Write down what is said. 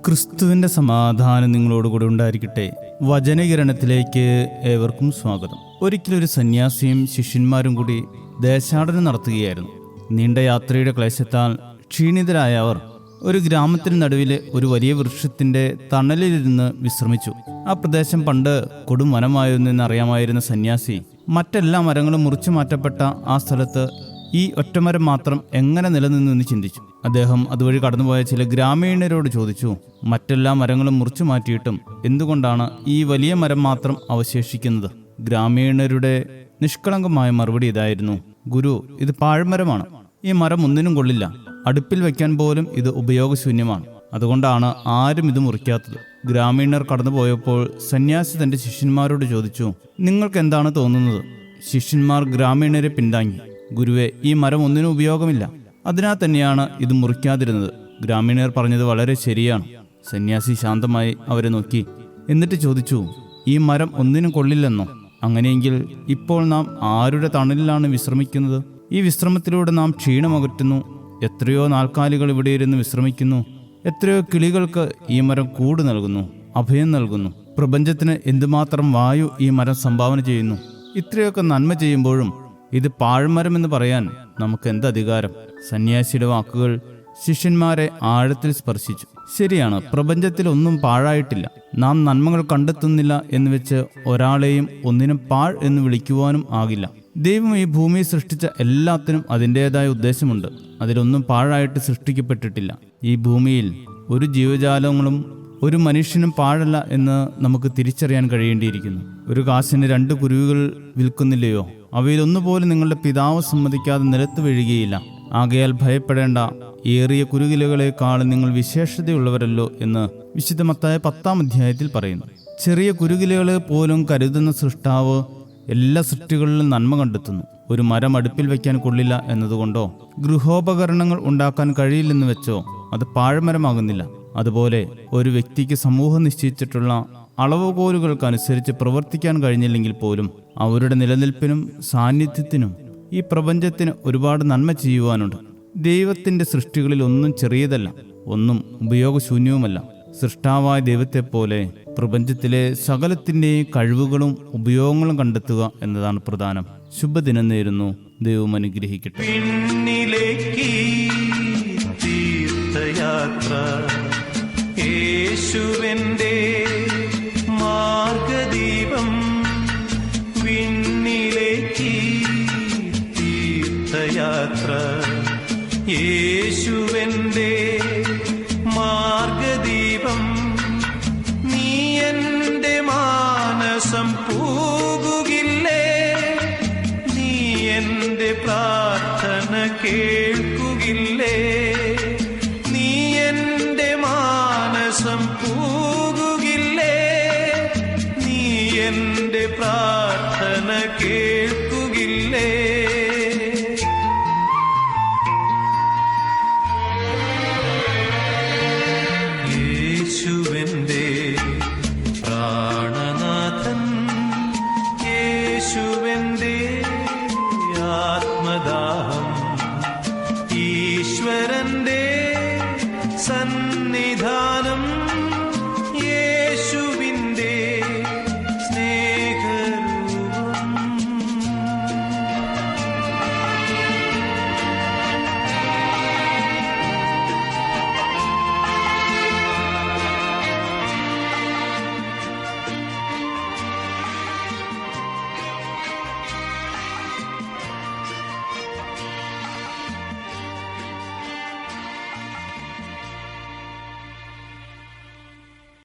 ക്രിസ്തുവിൻ്റെ സമാധാനം നിങ്ങളോടുകൂടി ഉണ്ടായിരിക്കട്ടെ. വചനകിരണത്തിലേക്ക് ഏവർക്കും സ്വാഗതം. ഒരിക്കലൊരു സന്യാസിയും ശിഷ്യന്മാരും കൂടി ദേശാടനം നടത്തുകയായിരുന്നു. നീണ്ട യാത്രയുടെ ക്ലേശത്താൽ ക്ഷീണിതരായ അവർ ഒരു ഗ്രാമത്തിന് നടുവിലെ ഒരു വലിയ വൃക്ഷത്തിൻ്റെ തണലിലിരുന്ന് വിശ്രമിച്ചു. ആ പ്രദേശം പണ്ട് കൊടും വനമായിരുന്നു എന്നറിയാമായിരുന്ന സന്യാസി മറ്റെല്ലാ മരങ്ങളും മുറിച്ചു മാറ്റപ്പെട്ട ആ സ്ഥലത്ത് ഈ ഒറ്റമരം മാത്രം എങ്ങനെ നിലനിന്നു എന്ന് ചിന്തിച്ചു. അദ്ദേഹം അതുവഴി കടന്നുപോയ ചില ഗ്രാമീണരോട് ചോദിച്ചു, മറ്റെല്ലാ മരങ്ങളും മുറിച്ചു മാറ്റിയിട്ടും എന്തുകൊണ്ടാണ് ഈ വലിയ മരം മാത്രം അവശേഷിക്കുന്നത്? ഗ്രാമീണരുടെ നിഷ്കളങ്കമായ മറുപടി ഇതായിരുന്നു, ഗുരു, ഇത് പാഴ്മരമാണ്. ഈ മരം ഒന്നിനും കൊള്ളില്ല. അടുപ്പിൽ വയ്ക്കാൻ പോലും ഇത് ഉപയോഗശൂന്യമാണ്. അതുകൊണ്ടാണ് ആരും ഇത് മുറിക്കാത്തത്. ഗ്രാമീണർ കടന്നുപോയപ്പോൾ സന്യാസി തന്റെ ശിഷ്യന്മാരോട് ചോദിച്ചു, നിങ്ങൾക്ക് എന്താണ് തോന്നുന്നത്? ശിഷ്യന്മാർ ഗ്രാമീണരെ പിന്താങ്ങി, ഗുരുവെ, ഈ മരം ഒന്നിനും ഉപയോഗമില്ല. അതിനാൽ തന്നെയാണ് ഇത് മുറിക്കാതിരുന്നത്. ഗ്രാമീണർ പറഞ്ഞത് വളരെ ശരിയാണ്. സന്യാസി ശാന്തമായി അവരെ നോക്കി എന്നിട്ട് ചോദിച്ചു, ഈ മരം ഒന്നിനും കൊള്ളില്ലെന്നോ? അങ്ങനെയെങ്കിൽ ഇപ്പോൾ നാം ആരുടെ തണലിലാണ് വിശ്രമിക്കുന്നത്? ഈ വിശ്രമത്തിലൂടെ നാം ക്ഷീണമകറ്റുന്നു. എത്രയോ നാൽക്കാലികൾ ഇവിടെ ഇരുന്ന് വിശ്രമിക്കുന്നു. എത്രയോ കിളികൾക്ക് ഈ മരം കൂട് നൽകുന്നു, അഭയം നൽകുന്നു. പ്രപഞ്ചത്തിന് എന്തുമാത്രം വായു ഈ മരം സംഭാവന ചെയ്യുന്നു. ഇത്രയൊക്കെ നന്മ ചെയ്യുമ്പോഴും ഇത് പാഴ്മരം എന്ന് പറയാൻ നമുക്ക് എന്ത് അധികാരം? സന്യാസിയുടെ വാക്കുകൾ ശിഷ്യന്മാരെ ആഴത്തിൽ സ്പർശിച്ചു. ശരിയാണ്, പ്രപഞ്ചത്തിൽ ഒന്നും പാഴായിട്ടില്ല. നാം നന്മകൾ കണ്ടെത്തുന്നില്ല എന്ന് വെച്ച് ഒരാളെയും ഒന്നിനും പാഴ് എന്ന് വിളിക്കുവാനും ആകില്ല. ദൈവം ഈ ഭൂമിയെ സൃഷ്ടിച്ച എല്ലാത്തിനും അതിൻ്റെതായ ഉദ്ദേശമുണ്ട്. അതിലൊന്നും പാഴായിട്ട് സൃഷ്ടിക്കപ്പെട്ടിട്ടില്ല. ഈ ഭൂമിയിൽ ഒരു ജീവജാലങ്ങളും ഒരു മനുഷ്യനും പാഴല്ല എന്ന് നമുക്ക് തിരിച്ചറിയാൻ കഴിയേണ്ടിയിരിക്കുന്നു. ഒരു കാശിന് 2 കുരുവികൾ വിൽക്കുന്നില്ലയോ? അവയിലൊന്നുപോലും നിങ്ങളുടെ പിതാവ് സമ്മതിക്കാതെ നിലത്ത് വീഴുകയില്ല. ആകയാൽ ഭയപ്പെടേണ്ട, ഏറിയ കുരുകിലകളെക്കാൾ നിങ്ങൾ വിശേഷതയുള്ളവരല്ലോ എന്ന് വിശുദ്ധ മത്തായി 10-ാം അധ്യായത്തിൽ പറയുന്നു. ചെറിയ കുരുകിലകളെ പോലും കരുതുന്ന സൃഷ്ടാവ് എല്ലാ സൃഷ്ടികളിലും നന്മ കണ്ടെത്തുന്നു. ഒരു മരം അടുപ്പിൽ വയ്ക്കാൻ കൊള്ളില്ല എന്നതുകൊണ്ടോ ഗൃഹോപകരണങ്ങൾ ഉണ്ടാക്കാൻ കഴിയില്ലെന്ന് വെച്ചോ അത് പാഴ്മരമാകുന്നില്ല. അതുപോലെ ഒരു വ്യക്തിക്ക് സമൂഹം നിശ്ചയിച്ചിട്ടുള്ള അളവുകോലുകൾക്കനുസരിച്ച് പ്രവർത്തിക്കാൻ കഴിഞ്ഞില്ലെങ്കിൽ പോലും അവരുടെ നിലനിൽപ്പിനും സാന്നിധ്യത്തിനും ഈ പ്രപഞ്ചത്തിന് ഒരുപാട് നന്മ ചെയ്യുവാനുണ്ട്. ദൈവത്തിൻ്റെ സൃഷ്ടികളിൽ ഒന്നും ചെറിയതല്ല, ഒന്നും ഉപയോഗശൂന്യവുമല്ല. സൃഷ്ടാവായ ദൈവത്തെപ്പോലെ പ്രപഞ്ചത്തിലെ സകലത്തിൻ്റെയും കഴിവുകളും ഉപയോഗങ്ങളും കണ്ടെത്തുക എന്നതാണ് പ്രധാനം. ശുഭദിനം നേരുന്നു. ദൈവം അനുഗ്രഹിക്കട്ടെ. തീർത്ഥയാത്ര യേശുവിൻ